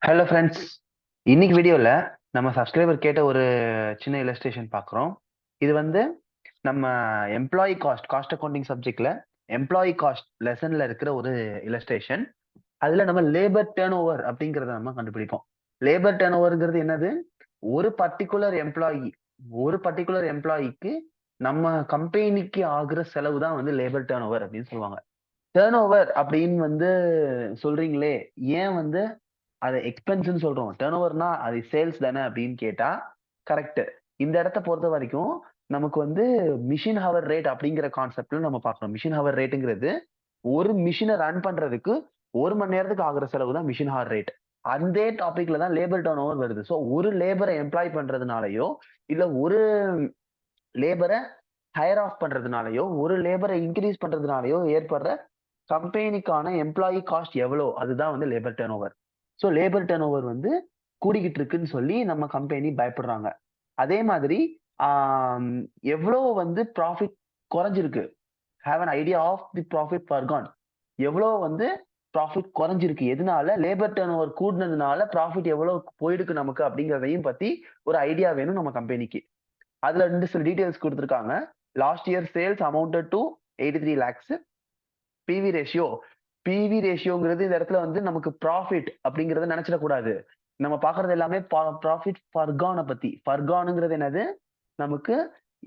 Hello friends, இன்னைக்கு வீடியோவில் நம்ம சப்ஸ்கிரைபர் கேட்ட ஒரு சின்ன இல்லஸ்ட்ரேஷன் பார்க்குறோம். இது வந்து நம்ம எம்ப்ளாயி காஸ்ட் அக்கௌண்டிங் சப்ஜெக்ட்ல எம்ப்ளாயி காஸ்ட் லெசன்ல இருக்கிற ஒரு இல்லஸ்ட்ரேஷன். அதுல நம்ம லேபர் டேர்ன் ஓவர் அப்படிங்கிறத நம்ம கண்டுபிடிப்போம். லேபர் டேர்ன் ஓவர்ங்கிறது என்னது? ஒரு பர்டிகுலர் எம்ப்ளாயிக்கு நம்ம கம்பெனிக்கு ஆகுற செலவு தான் வந்து லேபர் டேர்ன் ஓவர் அப்படின்னு சொல்லுவாங்க. டேர்ன் ஓவர் அப்படின்னு வந்து சொல்றீங்களே, ஏன் வந்து அதை எக்ஸ்பென்ஸ்ன்னு சொல்றோம்? டர்ன் ஓவர்னா அது சேல்ஸ் தானே அப்படின்னு கேட்டா கரெக்ட். இந்த இடத்த பொறுத்த வரைக்கும் நமக்கு வந்து மிஷின் ஹவர் ரேட் அப்படிங்கிற கான்செப்ட்ல நம்ம பார்க்கணும். மிஷின் ஹவர் ரேட்டுங்கிறது ஒரு மிஷினை ரன் பண்றதுக்கு 1 மணி நேரத்துக்கு ஆகுற செலவு தான் மிஷின் ஹவர் ரேட். அந்த டாபிக்ல தான் லேபர் டர்ன் ஓவர் வருது. ஸோ ஒரு லேபரை எம்ப்ளாய் பண்றதுனாலயோ இல்ல ஒரு லேபரை ஹையர் ஆஃப் பண்றதுனாலயோ ஒரு லேபரை இன்க்ரீஸ் பண்றதுனாலயோ ஏற்படுற கம்பெனிக்கான எம்ப்ளாயி காஸ்ட் எவ்வளோ, அதுதான் வந்து labour turnover. So labour turn over வந்து கூடிக்கிட்டு இருக்குன்னு சொல்லி நம்ம கம்பெனி பயப்படுறாங்க. அதே மாதிரி எவ்வளோ வந்து ப்ராஃபிட் குறைஞ்சிருக்கு, have an idea of the profit Furqan. எவ்வளோ வந்து ப்ராஃபிட் குறைஞ்சிருக்கு, எதனால லேபர் டர்ன் ஓவர் கூடினதுனால ப்ராஃபிட் எவ்வளோ போயிருக்கு நமக்கு அப்படிங்கிறதையும் பத்தி ஒரு ஐடியா வேணும் நம்ம கம்பெனிக்கு. அதுல சில டீடைல்ஸ் கொடுத்துருக்காங்க. Last year sales amounted to 83 lakhs. PV ratio PV ரேஷியோங்கிறது இந்த இடத்துல வந்து நமக்கு ப்ராஃபிட் அப்படிங்கறத நினைச்சிடக்கூடாது. நம்ம பாக்குறது எல்லாமே ப்ராஃபிட் ஃபர்கானை பத்தி. ஃபர்கானுங்கிறது என்னது? நமக்கு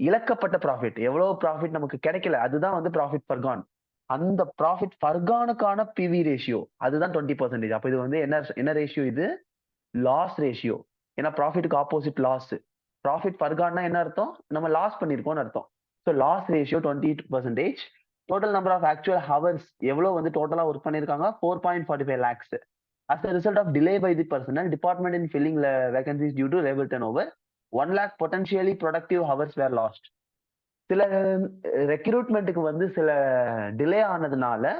இழக்கப்பட்ட ப்ராஃபிட். எவ்வளவு ப்ராஃபிட் நமக்கு கிடைக்கல, அதுதான் வந்து ப்ராஃபிட் ஃபர்கான். அந்த ப்ராஃபிட் ஃபர்கானுக்கான பிவி ரேஷியோ அதுதான் 20%. அப்ப இது வந்து என்ன என்ன ரேஷியோ? இது லாஸ் ரேஷியோ. ஏன்னா ப்ராஃபிட்டுக்கு ஆப்போசிட் லாஸ். ப்ராஃபிட் ஃபர்கான்னா என்ன அர்த்தம்? நம்ம லாஸ் பண்ணிருக்கோம்னு அர்த்தம். So loss ratio 20%. Total number of actual hours எவ்வளவு வந்து டோட்டலா ஒர்க் பண்ணிருக்காங்க? 4.45 lakhs. As a result of delay by the personnel department in filling vacancies due to labor turnover, 1 lakh potentially productive hours were lost. சில ரெக்ரூட்மெண்ட்டுக்கு வந்து சில delay ஆனதுனால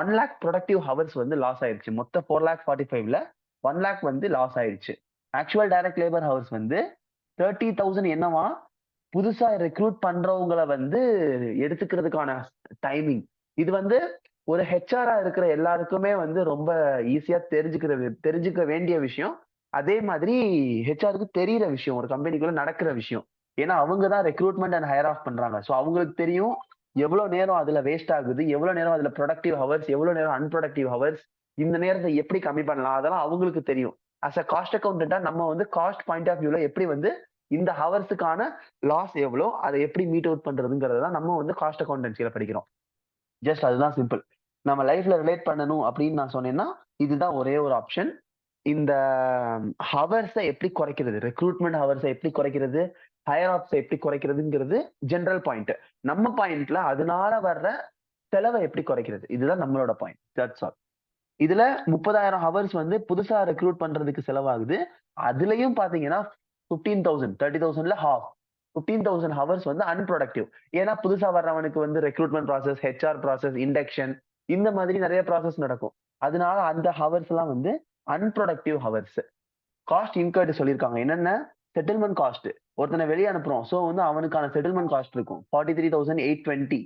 1 lakh productive hours வந்து loss ஆயிடுச்சு. மொத்த 4,45,000ல 1 lakh வந்து லாஸ் ஆயிடுச்சு. ஆக்சுவல் டைரக்ட் லேபர் ஹவர்ஸ் வந்து 30,000 என்னவா? புதுசா ரெக்ரூட் பண்றவங்களை வந்து எடுத்துக்கிறதுக்கான டைமிங். இது வந்து ஒரு ஹெச்ஆரா இருக்கிற எல்லாருக்குமே வந்து ரொம்ப ஈஸியா தெரிஞ்சுக்க வேண்டிய விஷயம். அதே மாதிரி ஹெச்ஆருக்கு தெரியிற விஷயம், ஒரு கம்பெனிக்குள்ள நடக்கிற விஷயம். ஏன்னா அவங்க தான் ரெக்ரூட்மெண்ட் அண்ட் ஹையர் ஆஃப் பண்றாங்க. ஸோ அவங்களுக்கு தெரியும் எவ்வளவு நேரம் அதுல வேஸ்ட் ஆகுது, எவ்வளவு நேரம் அதுல ப்ரொடக்டிவ் ஹவர்ஸ், எவ்வளவு நேரம் அன்ப்ரொடக்டிவ் ஹவர்ஸ், இந்த நேரத்தை எப்படி கம்மி பண்ணலாம், அதெல்லாம் அவங்களுக்கு தெரியும். அஸ் அ காஸ்ட் அக்கௌண்டன்டா நம்ம வந்து காஸ்ட் பாயிண்ட் ஆஃப் வியூல எப்படி வந்து இந்த ஹவர்ஸுக்கான லாஸ் எவ்வளோ, அதை எப்படி மீட் அவுட் பண்றதுங்கிறது தான் நம்ம வந்து காஸ்ட் அக்கௌண்டன்சியில படிக்கிறோம். ஜஸ்ட் அதுதான் சிம்பிள். நம்ம லைஃப்ல ரிலேட் பண்ணணும் அப்படின்னு நான் சொன்னேன்னா இதுதான் ஒரே ஒரு ஆப்ஷன். இந்த ஹவர்ஸை எப்படி குறைக்கிறது, ரெக்ரூட்மெண்ட் ஹவர்ஸை எப்படி குறைக்கிறது, ஹையர் ஆப்ஸை எப்படி குறைக்கிறதுங்கிறது ஜென்ரல் பாயிண்ட். நம்ம பாயிண்ட்ல அதனால வர்ற செலவை எப்படி குறைக்கிறது, இதுதான் நம்மளோட பாயிண்ட். That's all. இதுல 30,000 ஹவர்ஸ் வந்து புதுசா ரெக்ரூட் பண்றதுக்கு செலவாகுது. அதுலயும் பாத்தீங்கன்னா 15,000, 30,000ல ஹாஃப் 15,000 ஹவர்ஸ் வந்து அன்ப்ரொடக்டிவ். ஏன்னா புதுசா வர்றவனுக்கு வந்து recruitment process, HR process, induction, இந்த மாதிரி நிறைய ப்ராசஸ் நடக்கும். அதனால அந்த ஹவர்ஸ் எல்லாம் வந்து அன்ப்ரொடக்டிவ் ஹவர்ஸ். காஸ்ட் இன்கர்டு சொல்லியிருக்காங்க. என்னென்ன? Settlement cost. ஒருத்தனை வெளியே அனுப்புறோம், ஸோ வந்து அவனுக்கான செட்டில்மெண்ட் காஸ்ட் இருக்கும் 43,820.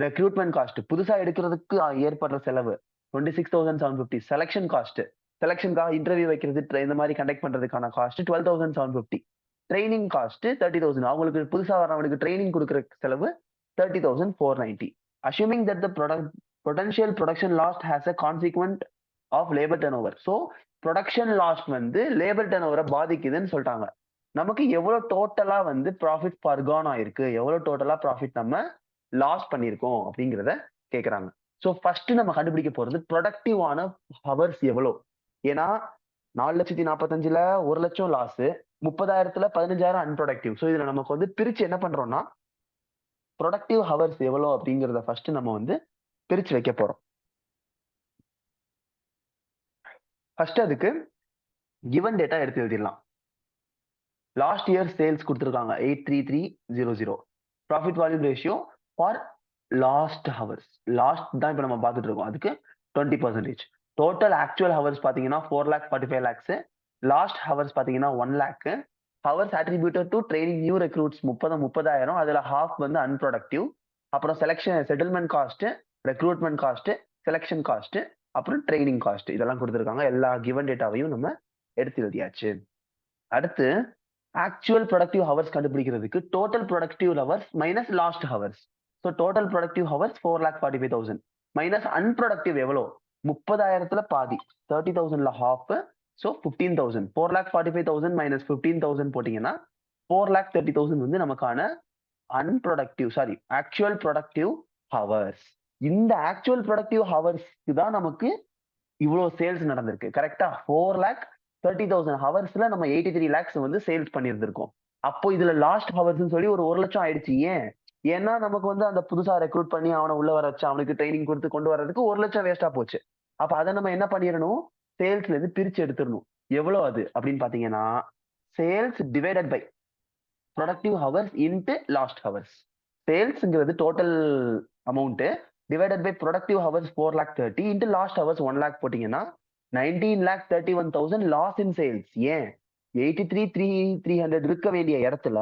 ரெக்ரூட்மெண்ட் காஸ்ட் புதுசா எடுக்கிறதுக்கு ஏற்படுற செலவு 26,750. செலக்ஷன் காஸ்ட் இன்டர்வியூ வைக்கிறது, இந்த மாதிரி கண்டக்ட் பண்றதுக்கான காஸ்ட் 12,750. Training cost 30,000. அவங்களுக்கு புதுசா வரவங்களுக்கு ட்ரைனிங் கொடுக்குற செலவு 30,490. Assuming that the potential production lost has a consequent of labour turnover. So production lost வந்து லேபர் டர்ன் ஓவரை பாதிக்குதுன்னு சொல்லிட்டாங்க. நமக்கு எவ்வளவு டோட்டலா வந்து ப்ராஃபிட் ஃபர்கான் ஆயிருக்கு, எவ்வளவு டோட்டலா ப்ராஃபிட் நம்ம லாஸ் பண்ணியிருக்கோம் அப்படிங்கிறத கேட்கறாங்க. ஸோ ஃபர்ஸ்ட் நம்ம கண்டுபிடிக்க போறது ப்ரொடக்டிவான ஹவர்ஸ் எவ்வளோ. ஏன்னா 4,45,000ல 1,00,000 லாஸ், 30,000த்துல 15,000 அன்ப்ரொடக்டிவ். ஸோ இதுல நமக்கு வந்து பிரிச்சு என்ன பண்றோம்னா ப்ரொடக்டிவ் ஹவர்ஸ் எவ்வளோ அப்படிங்கிறத ஃபர்ஸ்ட் நம்ம வந்து பிரிச்சு வைக்க போறோம். ஃபர்ஸ்ட் அதுக்கு கிவன் டேட்டா எடுத்து எழுதிடலாம். லாஸ்ட் இயர் சேல்ஸ் கொடுத்துருக்காங்க 83300. Profit volume ratio for last hours, last தான் இப்போ நம்ம பார்த்துட்டு இருக்கோம், அதுக்கு 20%. டோட்டல் ஆக்சுவல் ஹவர்ஸ் பார்த்தீங்கன்னா 4,45 lakhs. லாஸ்ட் ஹவர்ஸ் பார்த்தீங்கன்னா 1 lakh. Hours attributed to training new recruits 30,000. அதுல ஹாஃப் வந்து அன்ப்ரொடக்டிவ். அப்புறம் settlement cost, recruitment cost, selection cost, அப்புறம் ட்ரைனிங் காஸ்ட், இதெல்லாம் கொடுத்துருக்காங்க. எல்லா கிவன் டேட்டாவையும் நம்ம எடுத்து எழுதியாச்சு. அடுத்து ஆக்சுவல் ப்ரொடக்டிவ் ஹவர்ஸ் கண்டுபிடிக்கிறதுக்கு total productive hours minus last hours. So total productive hours 4,45,000 minus unproductive எவ்வளோ 30,000ல பாதி 30,000ல ஹாஃப். ஸோ 15,000 4,45,000 மைனஸ் 15,000 போட்டீங்கன்னா 4,30,000 வந்து நமக்கான ஆக்சுவல் ப்ரொடக்டிவ் ஹவர்ஸ். இந்த ஆக்சுவல் ப்ரொடக்டிவ் ஹவர்ஸ்க்கு தான் நமக்கு இவ்வளவு சேல்ஸ் நடந்திருக்கு. கரெக்டா 4,30,000 ஹவர்ஸ்ல நம்ம 83 lakhs வந்து சேல்ஸ் பண்ணியிருந்திருக்கோம். அப்போ இதுல லாஸ்ட் ஹவர்ஸ் சொல்லி ஒரு 1,00,000 ஆயிடுச்சு. ஏன்? ஏன்னா நமக்கு வந்து அந்த புதுசா ரெக்ரூட் பண்ணி அவனை உள்ள வர வச்சு அவனுக்கு ட்ரைனிங் கொடுத்து கொண்டு வர்றதுக்கு 1,00,000 வேஸ்டா போச்சு. அப்ப அதை நம்ம என்ன பண்ணிடணும், சேல்ஸ்ல இருந்து பிரிச்சு எடுத்துடணும். எவ்வளவு அது அப்படின்னு பாத்தீங்கன்னா sales divided by productive hours into lost hours. சேல்ஸ்ங்கிறது total amount divided by productive hours 4,30,000 into lost hours 1 lakh போட்டீங்கன்னா 19,31,000 லாஸ் இன் சேல்ஸ். ஏன் 83,300 இருக்க வேண்டிய இடத்துல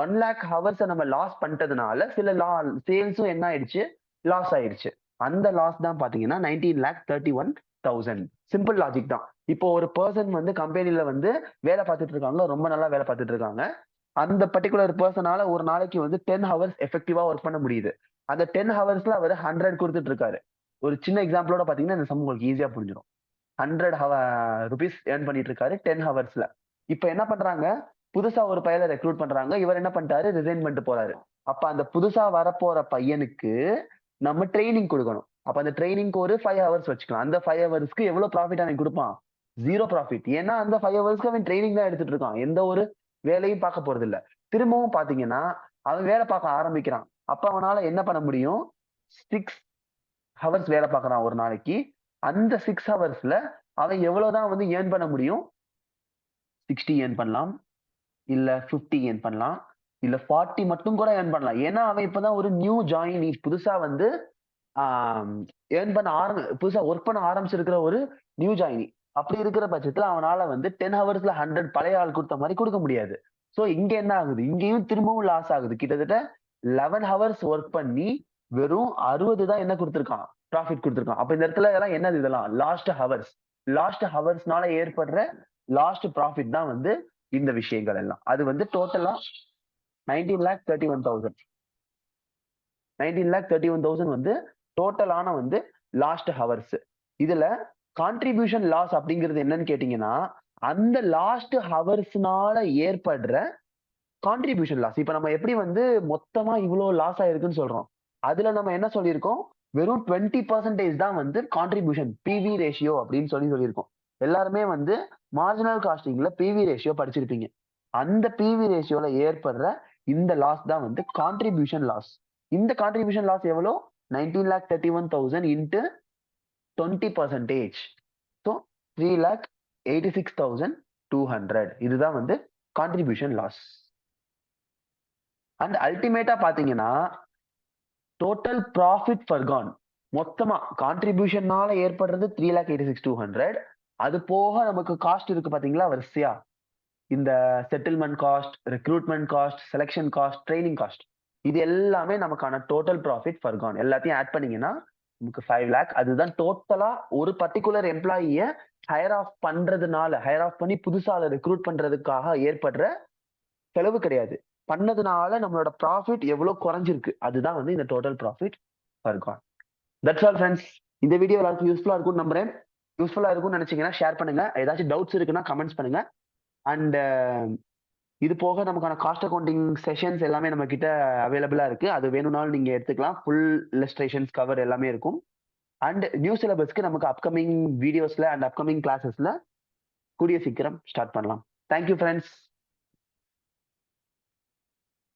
1 lakh ஹவர்ஸ் நம்ம லாஸ் பண்ணிட்டதுனால சில சேல்ஸும் என்ன ஆயிடுச்சு, லாஸ் ஆயிடுச்சு. அந்த லாஸ் தான் பாத்தீங்கன்னா 19,31,000. சிம்பிள் லாஜிக் தான். இப்போ ஒரு பர்சன் வந்து கம்பெனில வந்து வேலை பார்த்துட்டு இருக்காங்க, ரொம்ப நல்லா வேலை பார்த்துட்டு இருக்காங்க. அந்த பர்டிகுலர் பர்சனால ஒரு நாளைக்கு வந்து 10 ஹவர்ஸ் எஃபெக்டிவா ஒர்க் பண்ண முடியுது. அந்த 10 ஹவர்ஸ்ல அவர் 100 கொடுத்துட்டு இருக்காரு. ஒரு சின்ன எக்ஸாம்பிளோட பாத்தீங்கன்னா இந்த சம் உங்களுக்கு ஈஸியா புரிஞ்சிடும். 100 ருபீஸ் ஏர்ன் பண்ணிட்டு இருக்காரு 10 ஹவர்ஸ்ல. இப்ப என்ன பண்றாங்க, புதுசா ஒரு பையனை ரெக்ரூட் பண்றாங்க. இவர் என்ன பண்ணிட்டாரு, ரிசைன் பண்ணிட்டு போறாரு. அப்ப அந்த புதுசா வரப்போற பையனுக்கு நம்ம ட்ரைனிங் கொடுக்கணும். அப்ப அந்த ட்ரைனிங்க்கு ஒரு 5 ஹவர்ஸ் வச்சுக்கலாம். அந்த 5 ஹவர்ஸ்க்கு எவ்வளவு ப்ராஃபிட் அவன் கொடுப்பான், 0 ப்ராஃபிட். ஏன்னா அந்த 5 ஹவர்ஸ்க்கு அவன் ட்ரைனிங் தான் எடுத்துட்டு இருக்கான், எந்த ஒரு வேலையும் பார்க்க போறது இல்ல. திரும்பவும் பாத்தீங்கன்னா அவன் வேலை பார்க்க ஆரம்பிக்கிறான். அப்ப அவனால என்ன பண்ண முடியும், 6 ஹவர்ஸ் வேலை பார்க்கறான் ஒரு நாளைக்கு. அந்த 6 ஹவர்ஸ்ல அவன் எவ்வளவுதான் வந்து ஏர்ன் பண்ண முடியும், 60 ஏர்ன் பண்ணலாம், இல்ல 50 ஏர்ன் பண்ணலாம், இல்ல 40 மட்டும் கூட ஏர்ன் பண்ணலாம். ஏன்னா அவன் இப்பதான் ஒரு நியூ ஜாயினி, புதுசா வந்து ஏர்ன் பண்ண புதுசா ஒர்க் பண்ண ஆரம்பிச்சிருக்கிற ஒரு நியூ ஜாயினி. அப்படி இருக்கிற பட்சத்துல அவனால வந்து 10 ஹவர்ஸ்ல 100 பழைய ஆள் கொடுத்த மாதிரி கொடுக்க முடியாது. சோ இங்க என்ன ஆகுது, இங்கேயும் திரும்பவும் லாஸ் ஆகுது. கிட்டத்தட்ட 11 ஹவர்ஸ் ஒர்க் பண்ணி வெறும் 60 தான் என்ன கொடுத்திருக்கான், ப்ராஃபிட் கொடுத்திருக்கான். அப்ப இந்த இடத்துல எல்லாம் என்னது, இதெல்லாம் லாஸ்ட் ஹவர்ஸ். லாஸ்ட் ஹவர்ஸ்னால ஏற்படுற லாஸ்ட் ப்ராஃபிட் தான் வந்து இந்த விஷயங்கள் எல்லாம். அது வந்து டோட்டலா 19,31,000 19,31,000 வந்து டோட்டலான வந்து லாஸ்ட் ஹவர்ஸ். இதுல கான்ட்ரிபியூஷன் லாஸ் அப்படிங்கிறது என்னன்னு கேட்டீங்கன்னா அந்த லாஸ்ட் ஹவர்ஸ்னால ஏற்படுற கான்ட்ரிபியூஷன் லாஸ். இப்ப நம்ம எப்படி வந்து மொத்தமா இவ்வளவு லாஸ் ஆயிருக்குன்னு சொல்றோம், அதுல நம்ம என்ன சொல்லியிருக்கோம், வெறும் 20% தான் வந்து கான்ட்ரிபியூஷன் பிவி ரேஷியோ அப்படின்னு சொல்லியிருக்கோம். எல்லாருமே வந்து மார்ஜினல் காஸ்டிங்ல பிவி ரேஷியோ படிச்சிருப்பீங்க. அந்த பிவி ரேஷியோல ஏற்படுற இந்த லாஸ் தான் வந்து கான்ட்ரிபியூஷன் லாஸ். இந்த கான்ட்ரிபியூஷன் லாஸ் எவ்வளோ, 19,31,000 இன்ட்டு 20%. ஸோ 3,86,200. இதுதான் வந்து கான்ட்ரிபியூஷன் லாஸ். அண்ட் அல்டிமேட்டா பாத்தீங்கன்னா டோட்டல் ப்ராஃபிட் ஃபர்கான் மொத்தமா கான்ட்ரிபியூஷனால ஏற்படுறது 3,86,200. அது போக நமக்கு காஸ்ட் இருக்கு பாத்தீங்களா வரிசையா, இந்த settlement cost, recruitment cost, selection cost, training cost, இது எல்லாமே நமக்கான டோட்டல் ப்ராஃபிட் ஃபர்கான். எல்லாத்தையும் ஆட் பண்ணீங்கன்னா நமக்கு 5 lakh. அதுதான் டோட்டலா ஒரு பர்டிகுலர் எம்ப்ளாயிய ஹையர் ஆஃப் பண்ணி புதுசா ரெக்ரூட் பண்றதுக்காக ஏற்படுற செலவு கிடையாது, பண்ணதுனால நம்மளோட ப்ராஃபிட் எவ்வளவு குறைஞ்சிருக்கு, அதுதான் வந்து இந்த total profit Furqan. That's all friends. இந்த வீடியோ எல்லாருக்கும் யூஸ்ஃபுல்லா இருக்கும்னு நம்புறேன். யூஸ்ஃபுல்லா இருக்கும்னு நினைச்சீங்கன்னா ஷேர் பண்ணுங்க. ஏதாச்சும் டவுட்ஸ் இருக்குன்னா கமெண்ட்ஸ் பண்ணுங்க. அண்ட் இது போக நமக்கான காஸ்ட் அக்கௌண்டிங் செஷன்ஸ் எல்லாமே நம்ம கிட்ட அவைலபிளா இருக்கு. அது வேணும்னாலும் நீங்க எடுத்துக்கலாம். ஃபுல் இல்லஸ்ட்ரேஷன்ஸ் கவர் எல்லாமே இருக்கும். அண்ட் நியூ சிலபஸ்க்கு நமக்கு அப்கமிங் வீடியோஸ்ல அண்ட் அப்கமிங் கிளாஸஸ்ல கூடிய சீக்கிரம் ஸ்டார்ட் பண்ணலாம். Thank you friends.